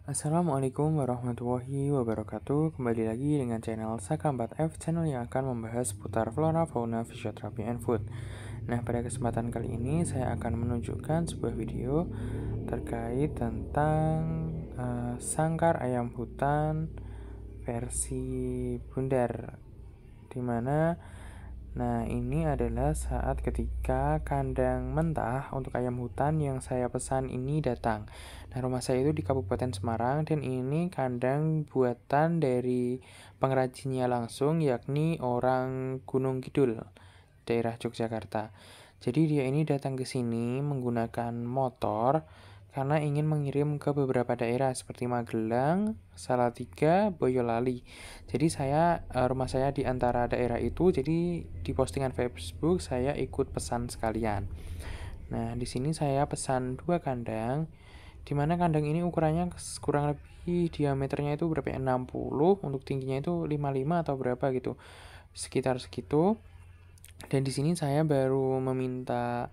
Assalamualaikum warahmatullahi wabarakatuh. Kembali lagi dengan channel Saka 4F, channel yang akan membahas seputar flora, fauna, fisioterapi, and food. Nah, pada kesempatan kali ini saya akan menunjukkan sebuah video terkait tentang sangkar ayam hutan versi bundar, dimana ini adalah saat ketika kandang mentah untuk ayam hutan yang saya pesan ini datang. Nah, rumah saya itu di Kabupaten Semarang dan ini kandang buatan dari pengrajinnya langsung, yakni orang Gunung Kidul, daerah Yogyakarta. Jadi dia ini datang ke sini menggunakan motor karena ingin mengirim ke beberapa daerah seperti Magelang, Salatiga, Boyolali. Jadi rumah saya di antara daerah itu, jadi di postingan Facebook saya ikut pesan sekalian. Nah, di sini saya pesan 2 kandang, di mana kandang ini ukurannya kurang lebih diameternya itu berapa ya? 60, untuk tingginya itu 55 atau berapa gitu. Sekitar segitu. Dan di sini saya baru meminta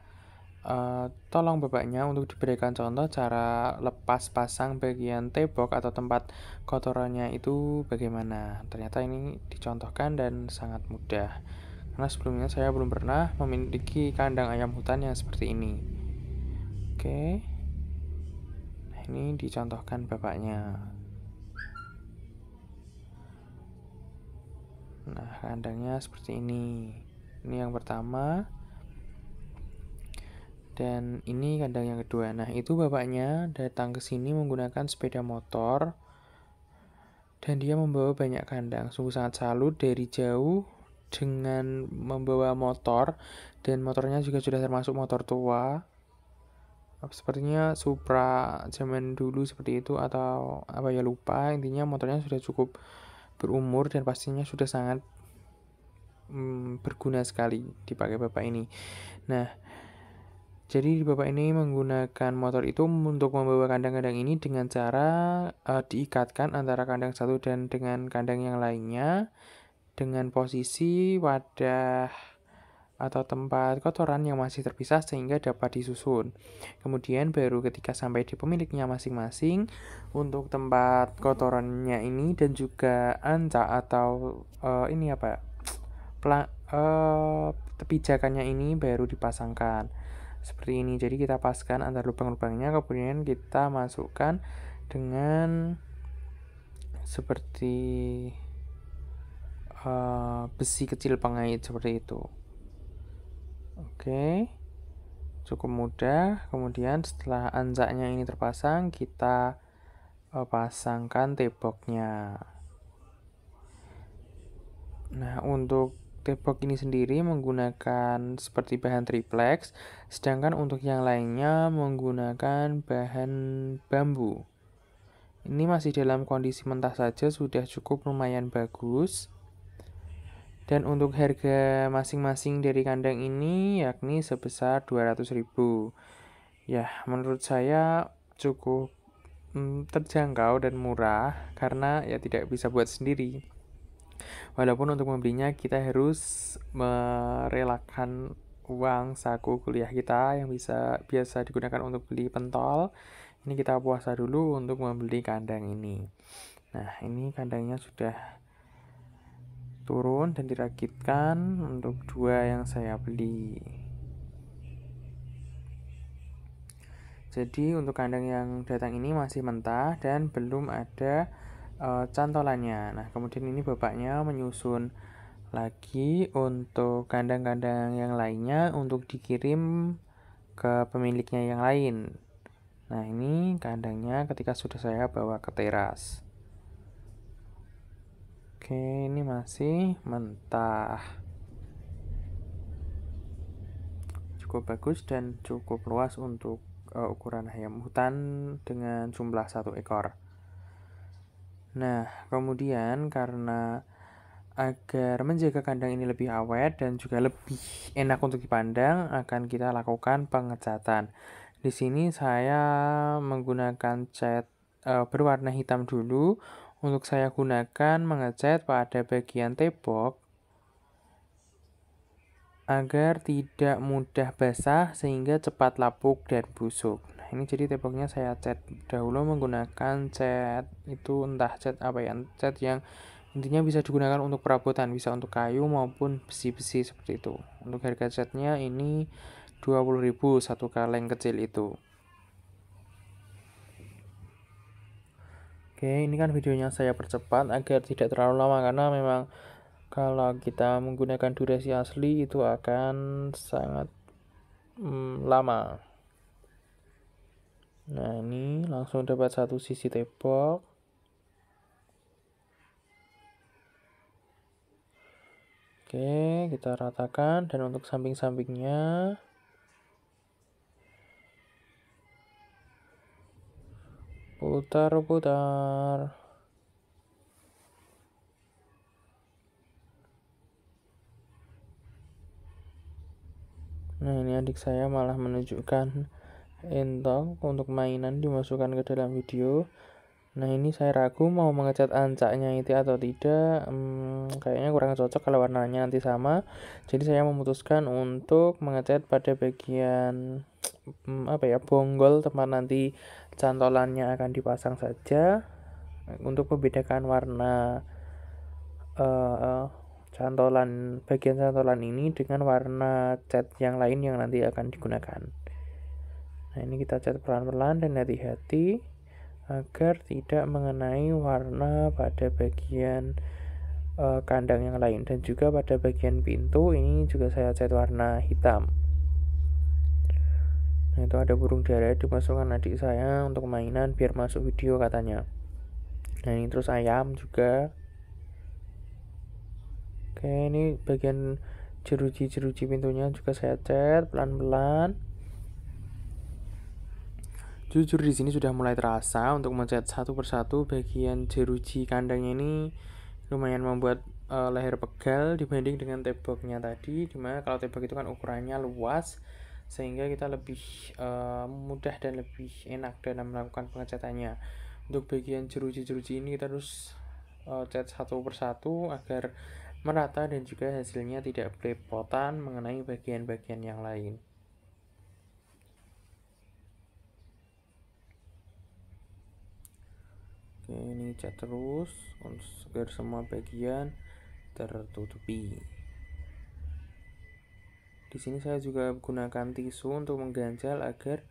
tolong bapaknya untuk diberikan contoh cara lepas pasang bagian tembok atau tempat kotorannya itu bagaimana. Ternyata ini dicontohkan dan sangat mudah. Karena sebelumnya saya belum pernah memiliki kandang ayam hutan yang seperti ini. Oke. Nah, ini dicontohkan bapaknya. Nah, kandangnya seperti ini. Ini yang pertama. Dan ini kandang yang kedua. Nah, itu bapaknya datang ke sini menggunakan sepeda motor dan dia membawa banyak kandang. Sungguh sangat salut dari jauh dengan membawa motor, dan motornya juga sudah termasuk motor tua. Sepertinya Supra zaman dulu seperti itu atau apa ya, lupa. Intinya motornya sudah cukup berumur dan pastinya sudah sangat berguna sekali dipakai bapak ini. Nah, jadi bapak ini menggunakan motor itu untuk membawa kandang-kandang ini dengan cara diikatkan antara kandang satu dan dengan kandang yang lainnya dengan posisi wadah atau tempat kotoran yang masih terpisah sehingga dapat disusun. Kemudian baru ketika sampai di pemiliknya masing-masing untuk tempat kotorannya ini dan juga ancak atau pijakannya ini baru dipasangkan seperti ini. Jadi kita paskan antar lubang-lubangnya, kemudian kita masukkan dengan seperti besi kecil pengait seperti itu. Oke, cukup mudah. Kemudian setelah anjaknya ini terpasang, kita pasangkan temboknya. Nah, untuk tembok ini sendiri menggunakan seperti bahan triplex, sedangkan untuk yang lainnya menggunakan bahan bambu. Ini masih dalam kondisi mentah saja sudah cukup lumayan bagus. Dan untuk harga masing-masing dari kandang ini yakni sebesar 200.000. Ya, menurut saya cukup terjangkau dan murah karena ya tidak bisa buat sendiri. Walaupun untuk membelinya kita harus merelakan uang saku kuliah kita yang biasa digunakan untuk beli pentol. Ini kita puasa dulu untuk membeli kandang ini. Nah, ini kandangnya sudah turun dan dirakitkan untuk 2 yang saya beli. Jadi untuk kandang yang datang ini masih mentah dan belum ada cantolannya. Nah, kemudian ini bapaknya menyusun lagi untuk kandang-kandang yang lainnya untuk dikirim ke pemiliknya yang lain. Nah, ini kandangnya ketika sudah saya bawa ke teras. Oke, ini masih mentah. Cukup bagus dan cukup luas untuk ukuran ayam hutan dengan jumlah 1 ekor. Nah, kemudian karena agar menjaga kandang ini lebih awet dan juga lebih enak untuk dipandang, akan kita lakukan pengecatan. Di sini saya menggunakan cat berwarna hitam dulu. Untuk saya gunakan mengecat pada bagian tembok agar tidak mudah basah sehingga cepat lapuk dan busuk. Nah, ini jadi temboknya saya cat dahulu menggunakan cat itu, entah cat apa ya, cat yang intinya bisa digunakan untuk perabotan, bisa untuk kayu maupun besi-besi seperti itu. Untuk harga catnya ini 20.000 satu kaleng kecil itu. Oke, ini kan videonya saya percepat agar tidak terlalu lama, karena memang kalau kita menggunakan durasi asli itu akan sangat lama. Nah, ini langsung dapat satu sisi tembok. Oke, kita ratakan, dan untuk samping-sampingnya putar-putar. Nah, ini adik saya malah menunjukkan entong untuk mainan dimasukkan ke dalam video. Nah, ini saya ragu mau mengecat ancaknya itu atau tidak. Kayaknya kurang cocok kalau warnanya nanti sama. Jadi saya memutuskan untuk mengecat pada bagian bonggol tempat nanti cantolannya akan dipasang saja, untuk membedakan warna bagian cantolan ini dengan warna cat yang lain yang nanti akan digunakan. Nah, ini kita cat pelan-pelan dan hati-hati agar tidak mengenai warna pada bagian kandang yang lain, dan juga pada bagian pintu ini juga saya cat warna hitam. Nah, itu ada burung dara dimasukkan adik saya untuk mainan biar masuk video katanya. Nah, ini terus ayam juga. Oke, ini bagian jeruji pintunya juga saya cat pelan-pelan. Jujur di sini sudah mulai terasa untuk mencat satu persatu bagian jeruji kandangnya ini lumayan membuat leher pegal dibanding dengan temboknya tadi, dimana kalau tembok itu kan ukurannya luas sehingga kita lebih mudah dan lebih enak dalam melakukan pengecatannya. Untuk bagian jeruji ini kita harus cat satu persatu agar merata dan juga hasilnya tidak belepotan mengenai bagian-bagian yang lain. Oke, ini cat terus agar semua bagian tertutupi. Di sini saya juga gunakan tisu untuk mengganjal agar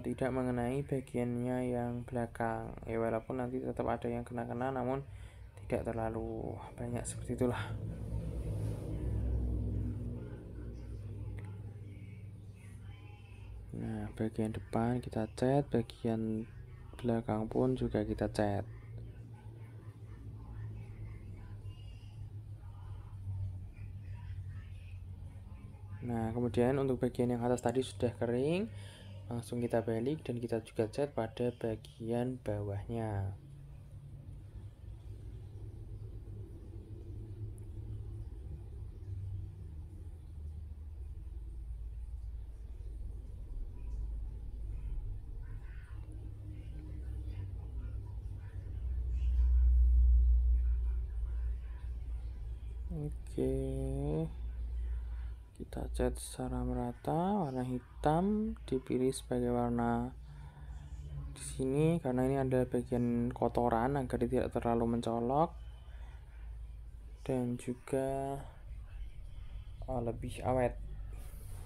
tidak mengenai bagiannya yang belakang. Ya, walaupun nanti tetap ada yang kena-kena, namun tidak terlalu banyak seperti itulah. Nah, bagian depan kita cat, bagian belakang pun juga kita cat. Nah, kemudian untuk bagian yang atas tadi sudah kering, langsung kita balik dan kita juga cat pada bagian bawahnya. Oke, kita cat secara merata. Warna hitam dipilih sebagai warna di sini karena ini ada bagian kotoran agar tidak terlalu mencolok, dan juga lebih awet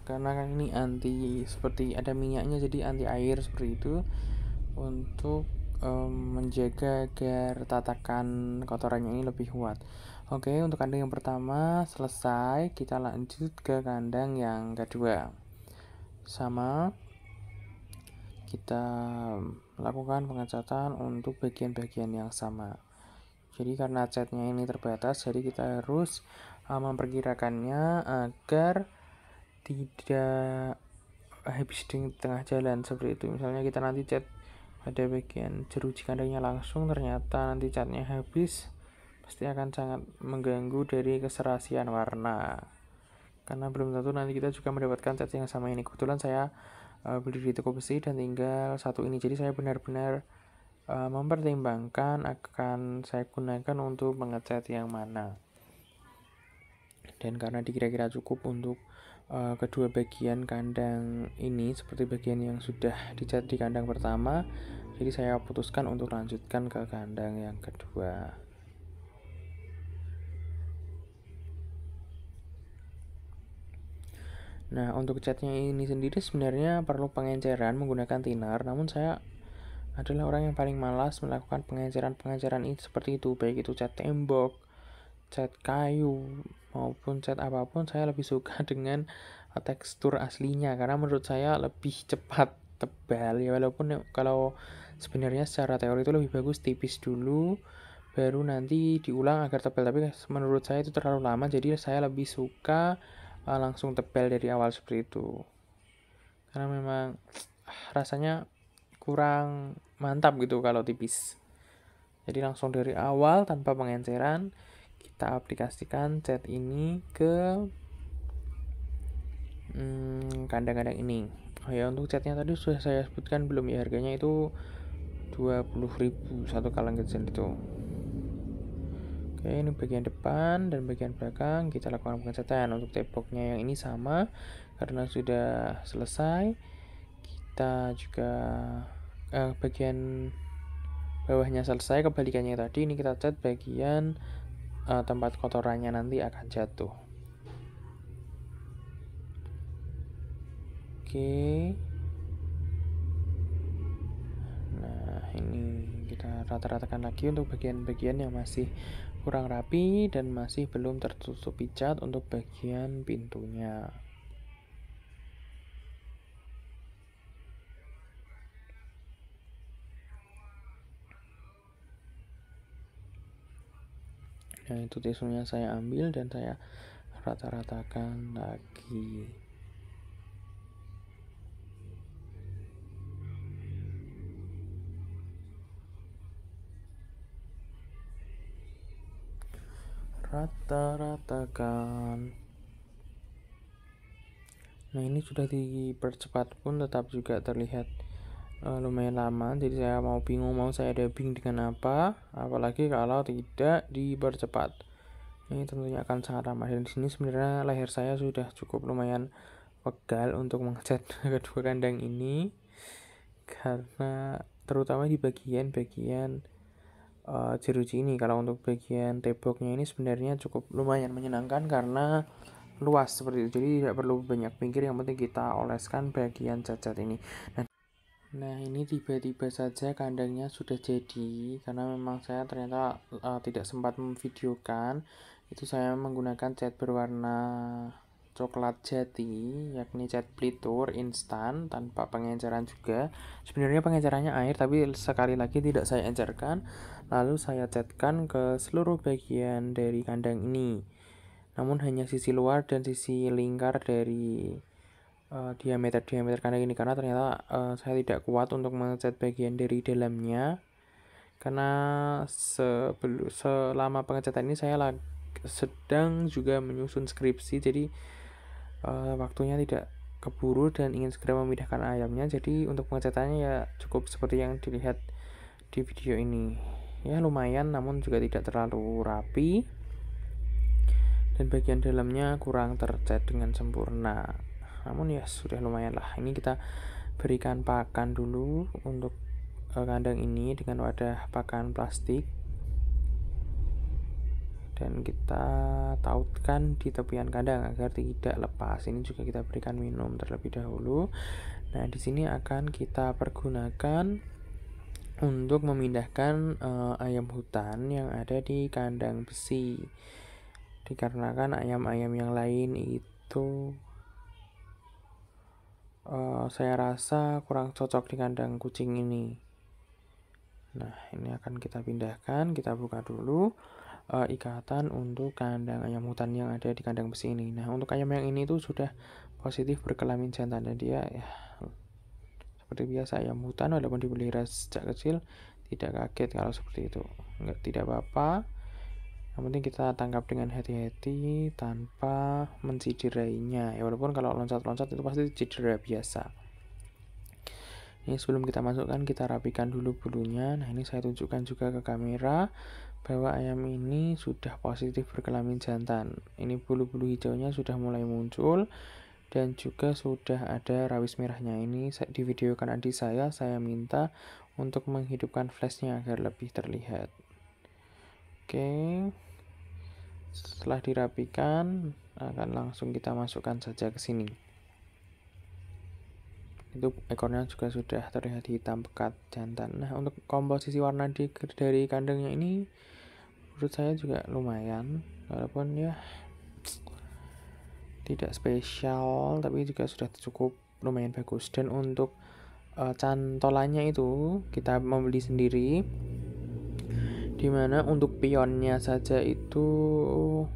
karena kan ini anti, seperti ada minyaknya, jadi anti air seperti itu, untuk menjaga agar tatakan kotorannya ini lebih kuat. Oke, untuk kandang yang pertama selesai, kita lanjut ke kandang yang kedua. Sama, kita lakukan pengecatan untuk bagian-bagian yang sama. Jadi karena catnya ini terbatas, jadi kita harus memperkirakannya agar tidak habis di tengah jalan seperti itu. Misalnya kita nanti cat pada bagian jeruji kandangnya langsung, ternyata nanti catnya habis, pasti akan sangat mengganggu dari keserasian warna, karena belum tentu nanti kita juga mendapatkan cat yang sama ini. Kebetulan saya beli di toko besi dan tinggal satu ini, jadi saya benar-benar mempertimbangkan akan saya gunakan untuk mengecat yang mana, dan karena dikira-kira cukup untuk kedua bagian kandang ini seperti bagian yang sudah dicat di kandang pertama, jadi saya putuskan untuk lanjutkan ke kandang yang kedua. Nah, untuk catnya ini sendiri sebenarnya perlu pengenceran menggunakan thinner, namun saya adalah orang yang paling malas melakukan pengenceran ini seperti itu, baik itu cat tembok, cat kayu, maupun cat apapun. Saya lebih suka dengan tekstur aslinya karena menurut saya lebih cepat tebal ya, walaupun kalau sebenarnya secara teori itu lebih bagus tipis dulu baru nanti diulang agar tebal, tapi menurut saya itu terlalu lama, jadi saya lebih suka langsung tebal dari awal seperti itu karena memang rasanya kurang mantap gitu kalau tipis. Jadi langsung dari awal tanpa pengenceran kita aplikasikan cat ini ke kandang-kandang ini. Oh ya, untuk catnya tadi sudah saya sebutkan belum ya, harganya itu 20.000 satu kaleng kecil itu. Oke, ini bagian depan dan bagian belakang kita lakukan pengecatan. Untuk temboknya yang ini sama karena sudah selesai. Kita juga bagian bawahnya selesai, kebalikannya tadi ini kita cat bagian tempat kotorannya nanti akan jatuh. Oke. Nah, ini kita rata-ratakan lagi untuk bagian-bagian yang masih kurang rapi dan masih belum tertutupi cat untuk bagian pintunya. Nah, itu tisunya saya ambil dan saya rata-ratakan lagi. Rata-ratakan. Nah, ini sudah dipercepat pun tetap juga terlihat lumayan lama, jadi saya mau bingung mau saya dubbing dengan apa, apalagi kalau tidak dipercepat. Ini tentunya akan sangat lama, dan di sini sebenarnya leher saya sudah cukup lumayan pegal untuk mengecat kedua kandang ini karena terutama di bagian-bagian jeruji ini. Kalau untuk bagian temboknya ini sebenarnya cukup lumayan menyenangkan karena luas seperti itu, jadi tidak perlu banyak pikir, yang penting kita oleskan bagian cat-cat ini. Nah, ini tiba-tiba saja kandangnya sudah jadi karena memang saya ternyata tidak sempat memvideokan. Itu saya menggunakan cat berwarna coklat jati, yakni cat plitur instan tanpa pengenceran juga. Sebenarnya pengencerannya air, tapi sekali lagi tidak saya encerkan. Lalu saya catkan ke seluruh bagian dari kandang ini, namun hanya sisi luar dan sisi lingkar dari diameter kandang ini, karena ternyata saya tidak kuat untuk mengecat bagian dari dalamnya karena selama pengecatan ini saya sedang juga menyusun skripsi, jadi waktunya tidak keburu dan ingin segera memindahkan ayamnya. Jadi untuk pengecatannya ya cukup seperti yang dilihat di video ini, ya lumayan namun juga tidak terlalu rapi dan bagian dalamnya kurang tercat dengan sempurna, namun ya sudah lumayan lah. Ini kita berikan pakan dulu untuk kandang ini dengan wadah pakan plastik dan kita tautkan di tepian kandang agar tidak lepas. Ini juga kita berikan minum terlebih dahulu. Nah, di sini akan kita pergunakan untuk memindahkan ayam hutan yang ada di kandang besi, dikarenakan ayam-ayam yang lain itu saya rasa kurang cocok di kandang kucing ini. Nah, ini akan kita pindahkan. Kita buka dulu ikatan untuk kandang ayam hutan yang ada di kandang besi ini. Nah, untuk ayam yang ini tuh sudah positif berkelamin jantan, dan dia ya seperti biasa ayam hutan walaupun dipelihara sejak kecil tidak kaget kalau seperti itu. Tidak apa-apa. Yang penting kita tangkap dengan hati-hati tanpa menciderainya. Ya, walaupun kalau loncat-loncat itu pasti cedera biasa. Ini sebelum kita masukkan kita rapikan dulu bulunya. Nah, ini saya tunjukkan juga ke kamera bahwa ayam ini sudah positif berkelamin jantan. Ini bulu-bulu hijaunya sudah mulai muncul dan juga sudah ada rawis merahnya. Ini di video kan adik saya minta untuk menghidupkan flashnya agar lebih terlihat. Oke, setelah dirapikan akan langsung kita masukkan saja ke sini. Itu ekornya juga sudah terlihat hitam pekat jantan. Nah, untuk komposisi warna dari kandangnya ini menurut saya juga lumayan, walaupun ya tidak spesial, tapi juga sudah cukup lumayan bagus. Dan untuk cantolannya itu kita membeli sendiri, dimana untuk pionnya saja itu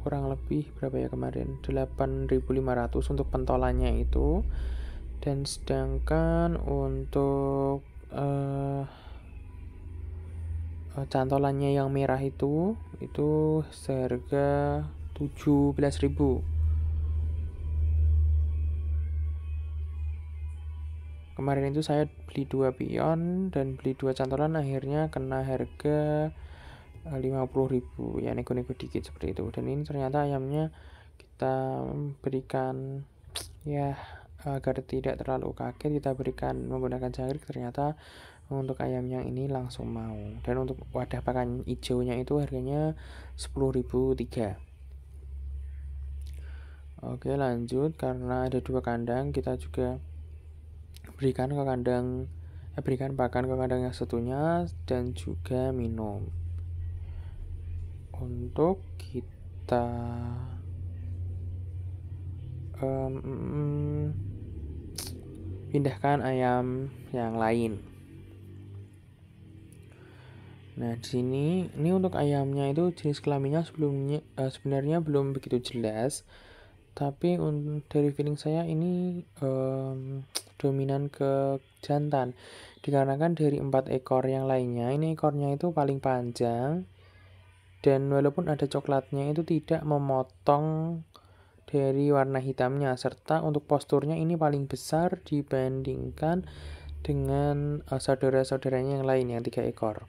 kurang lebih berapa ya kemarin, 8.500 untuk pentolannya itu. Dan sedangkan untuk cantolannya yang merah itu seharga 17.000. Kemarin itu saya beli 2 pion dan beli 2 cantolan, akhirnya kena harga 50.000, ya nego-nego dikit seperti itu. Dan ini ternyata ayamnya kita berikan ya agar tidak terlalu kaget, kita berikan menggunakan jangkrik, ternyata untuk ayam yang ini langsung mau. Dan untuk wadah pakan hijaunya itu harganya 10.003. Oke, lanjut, karena ada 2 kandang, kita juga berikan pakan ke kandang yang satunya dan juga minum. Untuk kita pindahkan ayam yang lain. Nah, di sini ini untuk ayamnya itu jenis kelaminnya sebenarnya belum begitu jelas, tapi dari feeling saya ini dominan ke jantan, dikarenakan dari 4 ekor yang lainnya ini ekornya itu paling panjang, dan walaupun ada coklatnya itu tidak memotong dari warna hitamnya, serta untuk posturnya ini paling besar dibandingkan dengan saudara-saudaranya yang lain yang 3 ekor.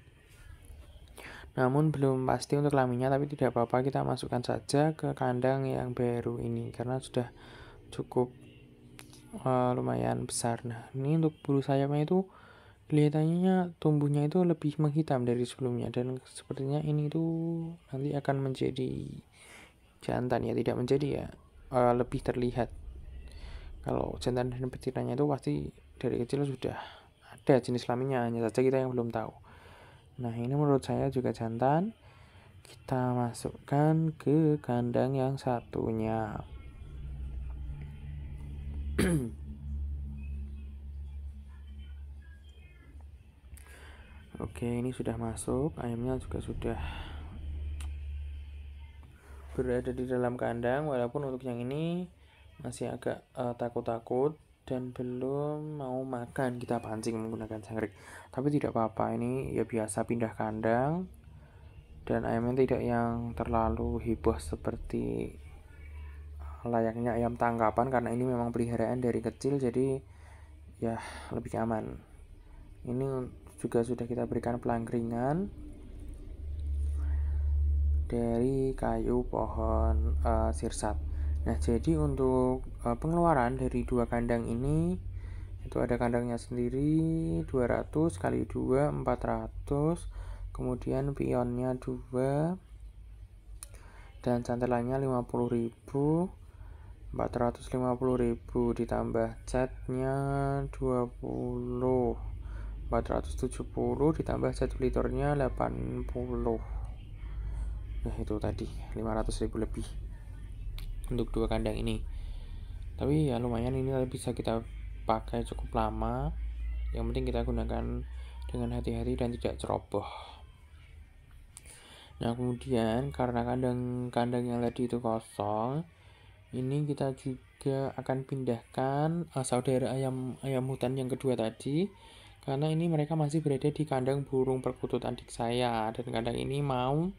Namun belum pasti untuk kelaminnya, tapi tidak apa-apa, kita masukkan saja ke kandang yang baru ini karena sudah cukup lumayan besar. Nah, ini untuk bulu sayapnya itu kelihatannya tumbuhnya itu lebih menghitam dari sebelumnya, dan sepertinya ini tuh nanti akan menjadi jantan, ya tidak menjadi ya, lebih terlihat. Kalau jantan dan betinanya itu pasti dari kecil sudah ada jenis kelaminnya, hanya saja kita yang belum tahu. Nah, ini menurut saya juga jantan. Kita masukkan ke kandang yang satunya. Oke, ini sudah masuk. Ayamnya juga sudah berada di dalam kandang, walaupun untuk yang ini masih agak takut-takut dan belum mau makan. Kita pancing menggunakan jangkrik, tapi tidak apa-apa, ini ya biasa pindah kandang. Dan ayamnya tidak yang terlalu heboh seperti layaknya ayam tangkapan, karena ini memang peliharaan dari kecil, jadi ya lebih aman. Ini juga sudah kita berikan pelangkringan dari kayu pohon sirsat. Nah, jadi untuk pengeluaran dari 2 kandang ini itu ada kandangnya sendiri 200 kali 2 400, kemudian pionnya 2 dan cantelannya 50.000, 450.000 ditambah catnya 20, 470 ditambah 1 liternya 80. Nah, itu tadi 500.000 lebih untuk 2 kandang ini. Tapi ya lumayan, ini bisa kita pakai cukup lama. Yang penting kita gunakan dengan hati-hati dan tidak ceroboh. Nah, kemudian karena kandang yang tadi itu kosong, ini kita juga akan pindahkan saudara ayam hutan yang kedua tadi, karena ini mereka masih berada di kandang burung perkutut adik saya, dan kandang ini mau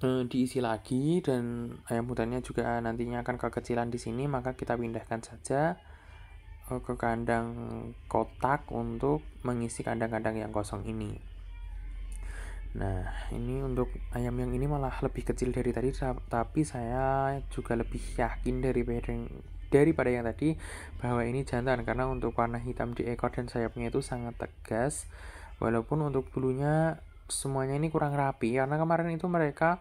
diisi lagi, dan ayam hutannya juga nantinya akan kekecilan di sini, maka kita pindahkan saja ke kandang kotak untuk mengisi kandang-kandang yang kosong ini. Nah, ini untuk ayam yang ini malah lebih kecil dari tadi, tapi saya juga lebih yakin daripada yang tadi bahwa ini jantan, karena untuk warna hitam di ekor dan sayapnya itu sangat tegas, walaupun untuk bulunya semuanya ini kurang rapi, karena kemarin itu mereka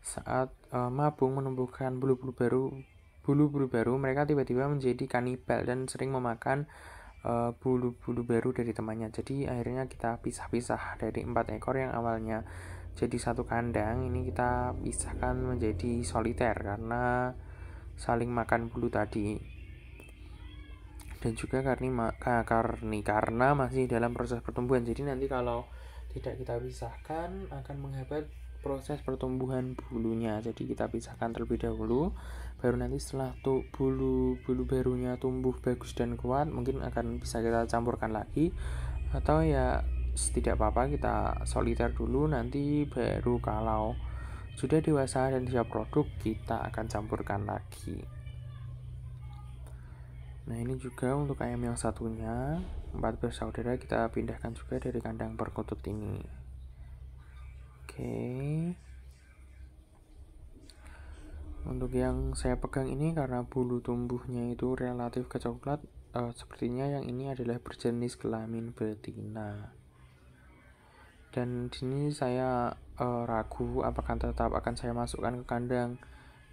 saat mabung menumbuhkan bulu-bulu baru, mereka tiba-tiba menjadi kanibal dan sering memakan bulu-bulu baru dari temannya. Jadi akhirnya kita pisah-pisah dari 4 ekor yang awalnya jadi satu kandang, ini kita pisahkan menjadi soliter karena saling makan bulu tadi. Dan juga karena masih dalam proses pertumbuhan. Jadi nanti kalau tidak kita pisahkan akan menghambat proses pertumbuhan bulunya. Jadi kita pisahkan terlebih dahulu, baru nanti setelah bulu barunya tumbuh bagus dan kuat, mungkin akan bisa kita campurkan lagi, atau ya tidak apa-apa kita soliter dulu, nanti baru kalau sudah dewasa dan siap produk kita akan campurkan lagi. Nah, ini juga untuk ayam yang satunya, 4 bersaudara, kita pindahkan juga dari kandang perkutut ini. Oke. Untuk yang saya pegang ini karena bulu tumbuhnya itu relatif ke coklat, sepertinya yang ini adalah berjenis kelamin betina. Dan di sini saya ragu apakah tetap akan saya masukkan ke kandang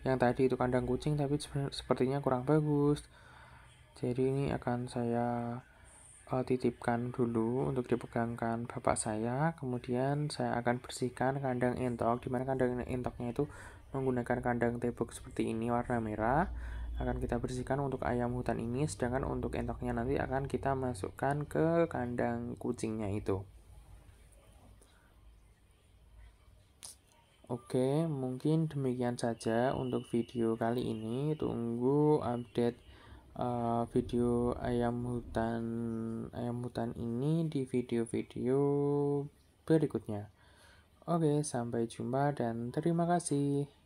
yang tadi itu kandang kucing, tapi sepertinya kurang bagus. Jadi ini akan saya titipkan dulu untuk dipegangkan bapak saya, kemudian saya akan bersihkan kandang entok, dimana kandang entoknya itu menggunakan kandang tebok seperti ini warna merah, akan kita bersihkan untuk ayam hutan ini, sedangkan untuk entoknya nanti akan kita masukkan ke kandang kucingnya itu. Oke, mungkin demikian saja untuk video kali ini. Tunggu update video ayam hutan ini di video-video berikutnya. Oke, sampai jumpa dan terima kasih.